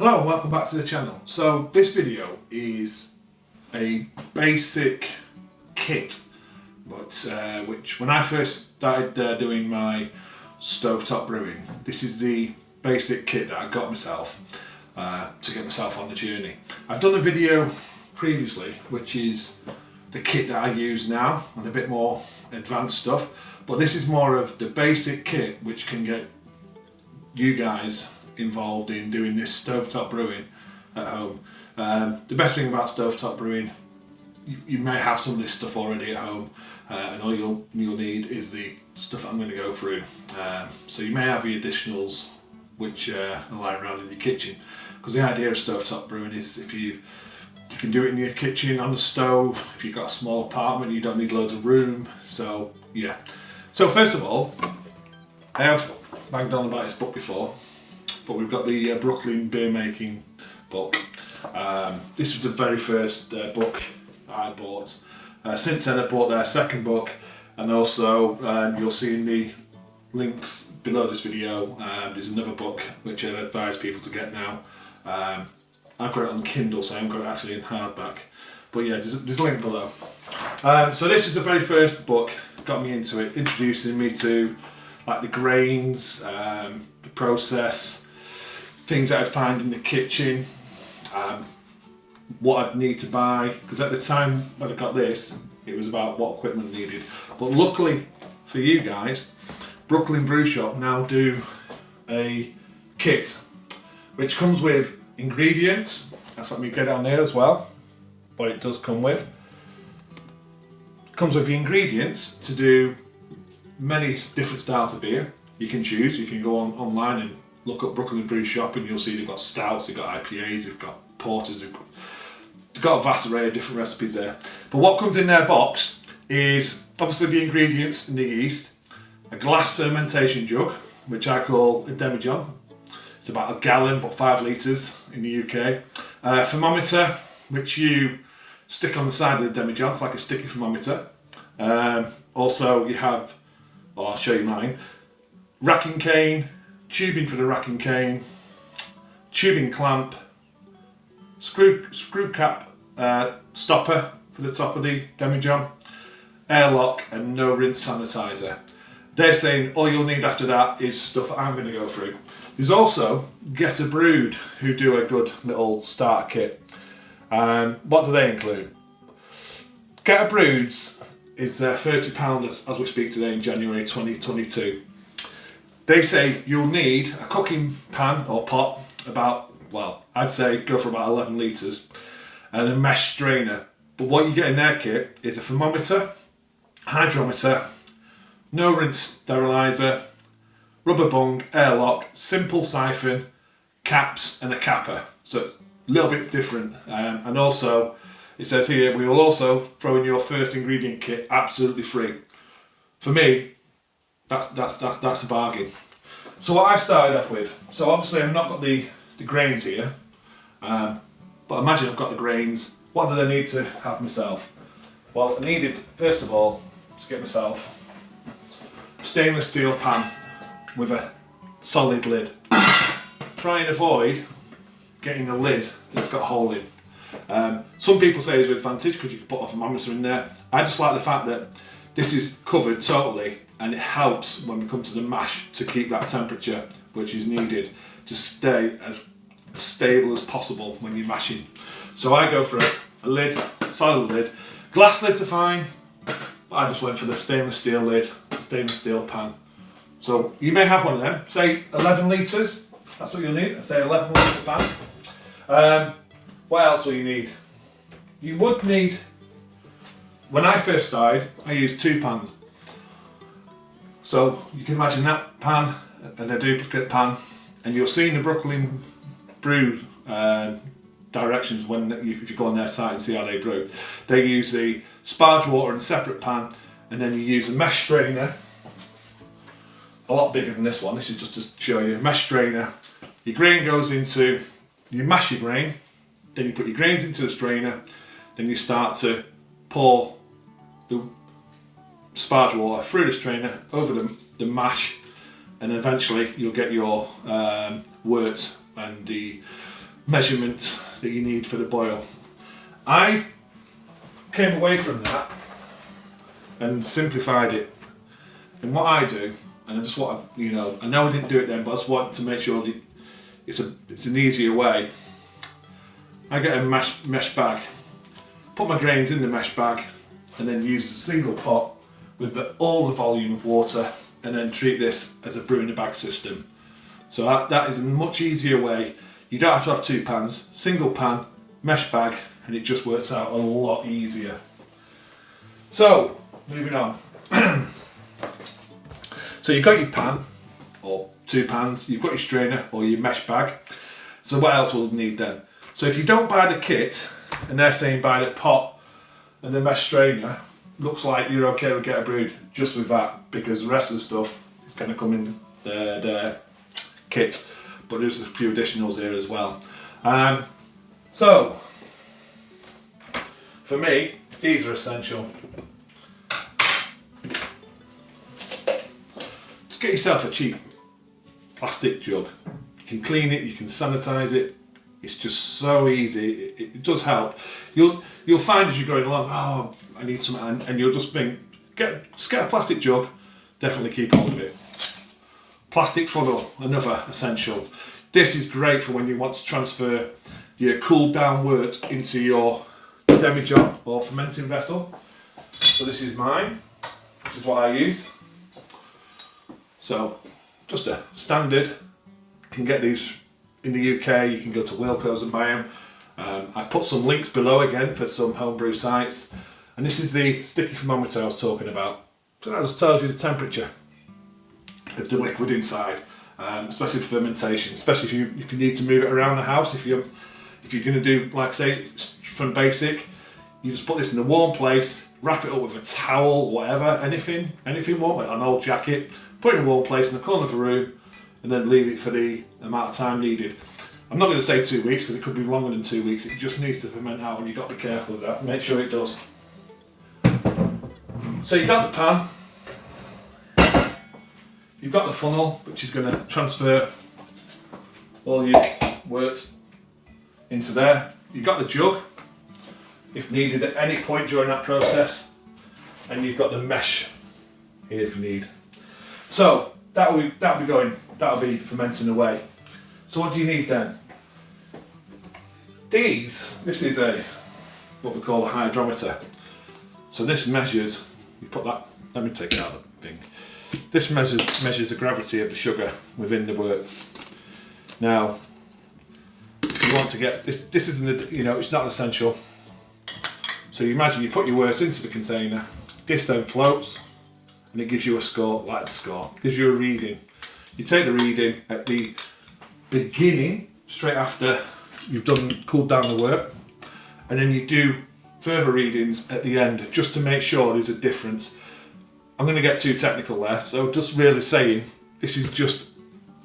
Hello and welcome back to the channel. So this video is a basic kit, but which when I first started doing my stovetop brewing, this is the basic kit that I got myself to get myself on the journey. I've done a video previously which is the kit that I use now and a bit more advanced stuff, but this is more of the basic kit which can get you guys involved in doing this stovetop brewing at home. The best thing about stovetop brewing, you may have some of this stuff already at home, and all you'll need is the stuff I'm going to go through. So you may have the additionals which are lying around in your kitchen, because the idea of stovetop brewing is if you can do it in your kitchen on the stove. If you've got a small apartment, you don't need loads of room. So yeah. So first of all, I have banged on about this book before, but we've got the Brooklyn beer making book. This was the very first book I bought. Since then I bought their second book, and also you'll see in the links below this video there's another book which I advise people to get now. I've got it on Kindle, so I haven't got it actually in hardback, but yeah, there's a link below. So this was the very first book, got me into it, introducing me to like the grains, the process, things that I'd find in the kitchen, what I'd need to buy, because at the time when I got this, it was about what equipment needed. But luckily for you guys, Brooklyn Brew Shop now do a kit which comes with ingredients. That's let me get it on there as well, but it does come with. Comes with the ingredients to do many different styles of beer. You can choose, you can go online and look up Brooklyn Brew Shop and you'll see they've got stouts, they've got IPAs, they've got porters, they've got a vast array of different recipes there. But what comes in their box is obviously the ingredients and the yeast, a glass fermentation jug, which I call a Demi-john. It's about a gallon, but 5 litres in the UK. A thermometer, which you stick on the side of the Demi-john, it's like a sticky thermometer. Also you have, I'll show you mine, racking cane, tubing for the racking cane, tubing clamp, screw cap stopper for the top of the Demi-john, airlock, and no rinse sanitizer. They're saying all you'll need after that is stuff I'm going to go through. There's also Get a Brewed, who do a good little starter kit. What do they include? Get a Brewed's is £30 as we speak today in January 2022. They say you'll need a cooking pan or pot, about, well, I'd say go for about 11 litres, and a mesh strainer. But what you get in their kit is a thermometer, hydrometer, no rinse steriliser, rubber bung, airlock, simple siphon, caps, and a capper. So a little bit different. And also, it says here, we will also throw in your first ingredient kit absolutely free. For me, that's a bargain. So what I started off with, so obviously I've not got the grains here, but imagine I've got the grains. What did I need to have myself? Well, I needed, first of all, to get myself a stainless steel pan with a solid lid. Try and avoid getting a lid that's got a hole in. Some people say it's an advantage because you can put a thermometer in there. I just like the fact that this is covered totally, and it helps when we come to the mash to keep that temperature which is needed to stay as stable as possible when you're mashing. So I go for a lid, solid lid. Glass lids are fine, but I just went for the stainless steel lid, stainless steel pan. So you may have one of them, say 11 litres, that's what you'll need, say 11 litre pan. What else will you need? You would need, when I first started, I used 2 pans. So you can imagine that pan and a duplicate pan, and you'll see in the Brooklyn Brew directions if you go on their site and see how they brew. They use the sparge water in a separate pan, and then you use a mesh strainer, a lot bigger than this one. This is just to show you, mesh strainer. Your grain goes into, you mash your grain, then you put your grains into the strainer, then you start to pour the sparge water through the strainer over the mash, and eventually you'll get your wort and the measurement that you need for the boil. I came away from that and simplified it. And what I do, and I just want to, you know, I know I didn't do it then, but I just want to make sure that it's an easier way. I get a mesh bag, put my grains in the mesh bag, and then use a single pot with all the volume of water, and then treat this as a brew in a bag system. So that is a much easier way. You don't have to have 2 pans, single pan, mesh bag, and it just works out a lot easier. So, moving on. So you've got your pan, or 2 pans, you've got your strainer or your mesh bag. So what else will you need then? So if you don't buy the kit, and they're saying buy the pot and the mesh strainer, looks like you're okay with Get a Brewed just with that, because the rest of the stuff is going to come in the kit, but there's a few additionals here as well. So for me, these are essential. Just get yourself a cheap plastic jug. You can clean it, you can sanitize it. It's just so easy. It does help. You'll find as you're going along, oh, I need some, and you'll just think, just get a plastic jug. Definitely keep hold of it. Plastic funnel, another essential. This is great for when you want to transfer your cooled down wort into your Demi-john or fermenting vessel. So this is mine. This is what I use. So just a standard. You can get these in the UK. You can go to Wilco's and buy them. I've put some links below again for some homebrew sites. And this is the sticky thermometer I was talking about. So that just tells you the temperature of the liquid inside, especially for fermentation. Especially if you need to move it around the house. If you're going to do, like say, from basic, you just put this in a warm place, wrap it up with a towel, whatever, anything warm, an old jacket, put it in a warm place in the corner of the room, and then leave it for the amount of time needed. I'm not going to say 2 weeks because it could be longer than 2 weeks. It just needs to ferment out, and you've got to be careful of that. Make sure it does. So you've got the pan, you've got the funnel, which is going to transfer all your wort into there. You've got the jug, if needed at any point during that process, and you've got the mesh here if you need. So that'll be fermenting away. So what do you need then? This is what we call a hydrometer. So this measures, you put that, let me take it out of the thing. This measures the gravity of the sugar within the wort. Now, if you want to get, this isn't, it's not essential. So you imagine you put your wort into the container, this then floats, and it gives you a score, gives you a reading. You take the reading at the beginning, straight after you've cooled down the wort, and then you do further readings at the end, just to make sure there's a difference. I'm going to get too technical there, so just really saying, this is just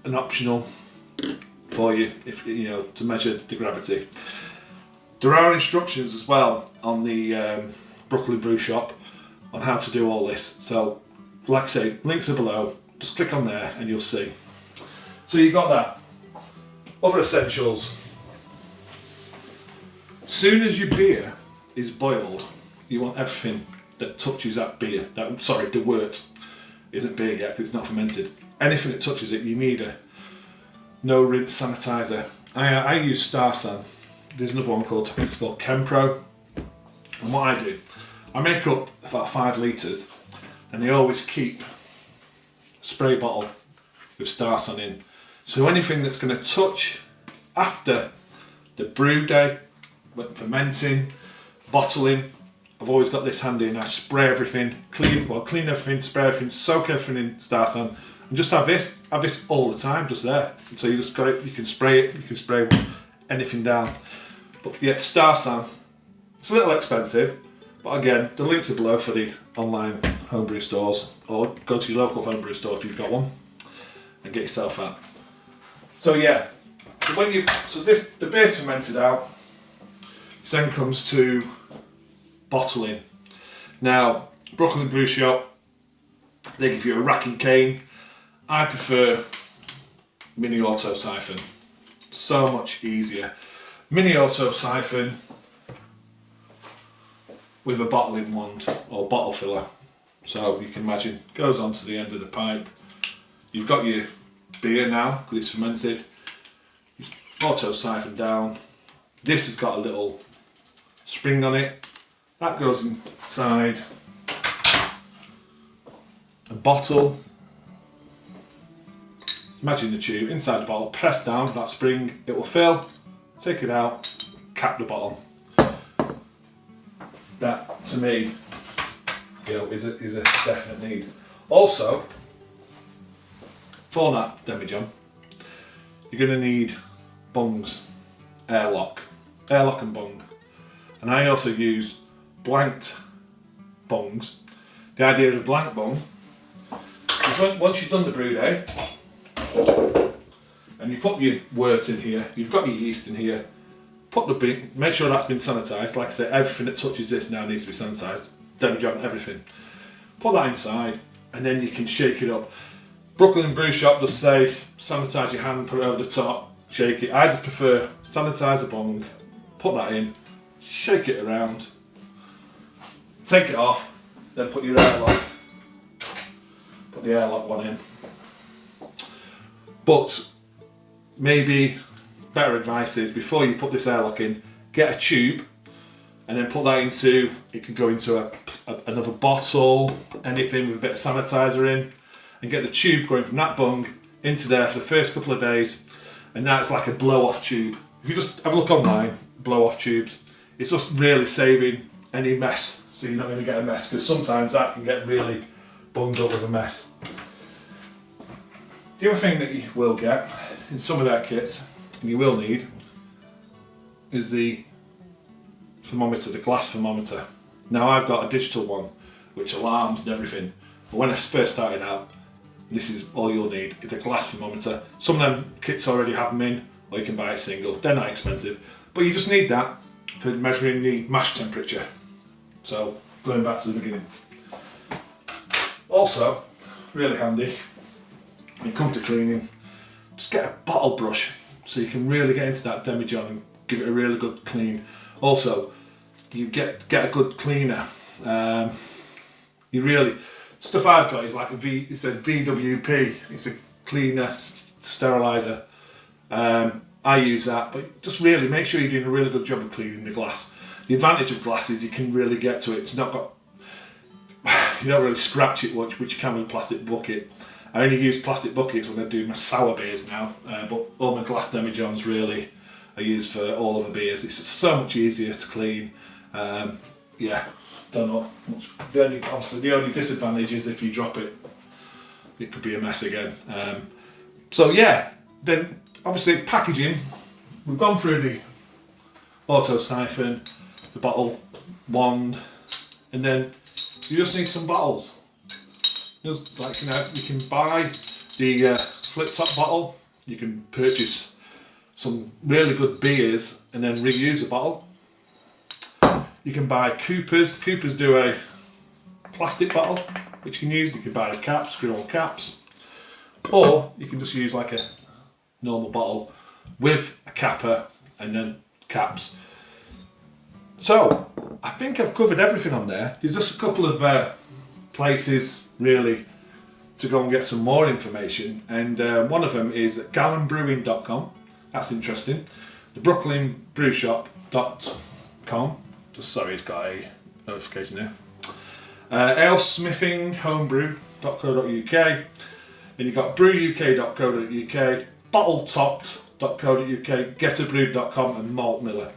an optional for you, if to measure the gravity. There are instructions as well on the Brooklyn Brew Shop on how to do all this. So, like I say, links are below. Just click on there and you'll see. So you've got that. Other essentials. Soon as your beer is boiled, you want everything that touches that beer. The wort isn't beer yet because it's not fermented. Anything that touches it, you need a no rinse sanitizer. I use Starsan. There's another one called Chempro. And what I do, I make up about 5 litres, and they always keep a spray bottle with Starsan in. So anything that's going to touch after the brew day, when fermenting, bottling, I've always got this handy, and I spray everything, clean everything, spray everything, soak everything in Starsan, and just have this all the time, just there. So you just got it, you can spray anything down. But yeah, Starsan, it's a little expensive, but again, the links are below for the online homebrew stores, or go to your local homebrew store if you've got one, and get yourself that. So yeah, the beer's fermented out, then comes to bottling. Now, Brooklyn Brew Shop, they give you a rack and cane. I prefer mini Auto-syphon. So much easier. Mini auto-syphon with a bottling wand or bottle filler. So you can imagine, goes onto the end of the pipe. You've got your beer now, because it's fermented. Auto-syphon down. This has got a little spring on it. That goes inside a bottle. Imagine the tube inside the bottle, press down that spring, it will fill, take it out, cap the bottle. That, to me, is a definite need. Also, for that Demi-john, you're going to need Bungs, airlock and Bung. And I also use blanked Bungs. The idea of a blank Bung is once you've done the brew day, and you put your wort in here, you've got your yeast in here, make sure that's been sanitised. Like I say, everything that touches this now needs to be sanitised. Demi-john, everything. Put that inside, and then you can shake it up. Brooklyn Brew Shop does say sanitise your hand, put it over the top, shake it. I just prefer sanitise a bung, put that in, shake it around, take it off, then put your airlock. Put the airlock one in. But maybe better advice is, before you put this airlock in, get a tube and then put that into, it can go into another bottle, anything with a bit of sanitizer in, and get the tube going from that bung into there for the first couple of days, and now it's like a blow-off tube. If you just have a look online, blow-off tubes, it's just really saving any mess, so you're not going to get a mess, because sometimes that can get really bunged up with a mess. The other thing that you will get in some of their kits, and you will need, is the thermometer, the glass thermometer. Now I've got a digital one which alarms and everything, but when I first started out, this is all you'll need. It's a glass thermometer. Some of them kits already have them in, or you can buy a single. They're not expensive, but you just need that for measuring the mash temperature. So going back to the beginning. Also, really handy, when you come to cleaning, just get a bottle brush so you can really get into that Demi-john and give it a really good clean. Also, you get a good cleaner. Stuff I've got is like it's a VWP, it's a cleaner, steriliser. I use that, but just really make sure you're doing a really good job of cleaning the glass. The advantage of glass is you can really get to it. It's not got, you don't really scratch it much, which you can with a plastic bucket. I only use plastic buckets when I do my sour beers now, but all my glass Demi-johns really I use for all of the beers. It's just so much easier to clean. Yeah, don't know much. The only disadvantage is if you drop it, it could be a mess again. So yeah, then obviously packaging, we've gone through the auto-syphon, the bottle wand, and then you just need some bottles. Just like, you can buy the flip top bottle, you can purchase some really good beers and then reuse a bottle. You can buy Coopers. Coopers do a plastic bottle which you can use. You can buy the caps, screw-on caps, or you can just use like a normal bottle with a capper and then caps. So I think I've covered everything on there. There's just a couple of places really to go and get some more information, and one of them is gallonbrewing.com. That's interesting. The brooklynbrewshop.com. Just sorry, it's got a notification there. Alesmithing, homebrew.co.uk. Then you've got brewuk.co.uk, bottletopped.co.uk, getabrewed.com, and Malt Miller.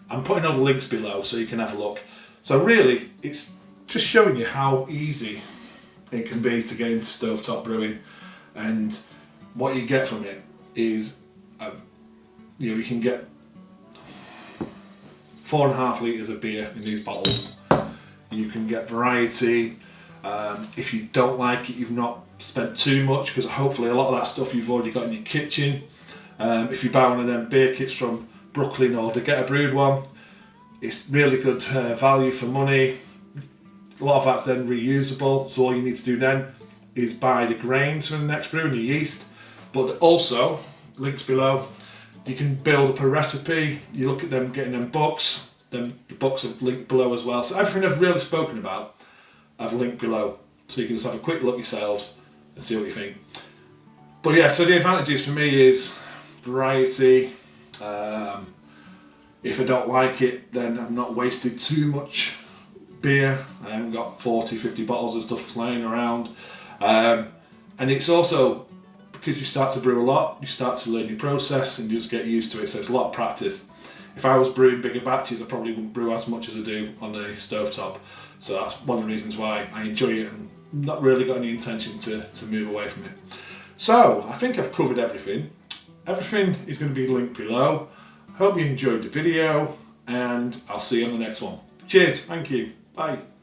I'm putting all the links below so you can have a look. So really, it's just showing you how easy it can be to get into stovetop brewing, and what you get from it is, you can get 4.5 litres of beer in these bottles. You can get variety. If you don't like it, you've not spent too much, because hopefully a lot of that stuff you've already got in your kitchen. If you buy one of them beer kits from Brooklyn or the Get a Brewed one, it's really good value for money. A lot of that's then reusable, so all you need to do then is buy the grains for the next brew and the yeast. But also, links below, You can build up a recipe. You look at them getting them books. The books have linked below as well. So everything I've really spoken about, I've linked below. So you can just have a quick look yourselves and see what you think. But yeah, so the advantages for me is variety. If I don't like it, then I've not wasted too much beer. I haven't got 40, 50 bottles of stuff flying around. And it's also, because you start to brew a lot, you start to learn your process and you just get used to it, so it's a lot of practice. If I was brewing bigger batches, I probably wouldn't brew as much as I do on the stovetop. So that's one of the reasons why I enjoy it and not really got any intention to move away from it. So, I think I've covered everything. Everything is going to be linked below. Hope you enjoyed the video, and I'll see you on the next one. Cheers, thank you, bye.